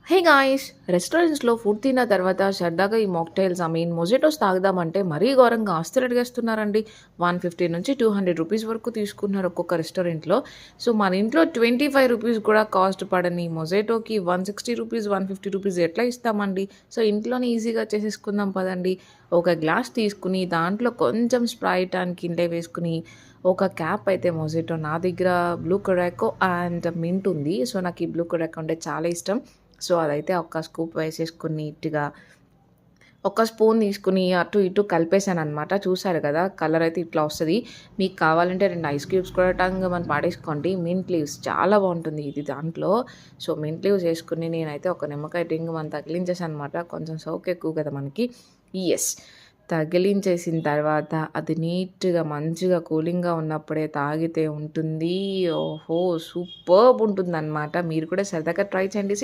Hey guys! రెస్టారెంట్స్‌లో food తిన్న తర్వాత సరదాగా ఈ మాక్‌టైల్స్ మొజిటోస్ తాగుదామంటే మరీ ఘోరంగా ఆస్తులు అడిగేస్తున్నారండి. 150 నుంచి రూ. 200 వరకు తీసుకుంటున్నారు ఒక్కొక్క రెస్టారెంట్‌లో. సో, మన ఇంట్లో రూ. 25 కూడా కాస్ట్ పడని మొజిటోకి రూ. 160, రూ. 150 ఎట్లా ఇస్తామండి? సో, ఇంట్లోనే ఈజీగా చేసేసుకుందాం పదండి. ఒక గ్లాస్ తీసుకొని దాంట్లో కొంచెం స్ప్రైట్ అండ్ కింలే వేసుకొని ఒక క్యాప్ అయితే మొజిటో నా దగ్గర బ్లూ కొరాకో అండ్ మింట్ ఉంది. సో, నాకు ఈ బ్లూ కొరాకో అంటే చాలా ఇష్టం. సో, అదైతే ఒక్క స్కూప్ వేసేసుకొని నీట్‌గా ఒక స్పూన్ తీసుకొని అటు ఇటు కలిపేసాననమాట. చూసారు గదా! కలర్ అయితే ఇట్లా వస్తది. మీకు కావాలంటే 2 ఐస్ క్యూబ్స్ కూడా టంగుమని పడేసుకోండి. మింట్ లీవ్స్ చాలా బావుంటుంది ఇది దాంట్లో. సో, మింట్ లీవ్స్ ఏసుకొని నేనైతే ఒక నిమ్మకాయ టింగుమని తగిలించేసాననమాట. కొంచెం సోకు ఎక్కువ కదా మనకి. యెస్. తగిలించేసిన తర్వాత అది నీట్‌గా మంచిగా కూలింగ్‌గా ఉన్నప్పుడే తాగితే ఉంటుంది. ఓహో! సూపర్బ్ ఉంటుందనమాట. మీరు కూడా సరదాగా ట్రై చేయండి.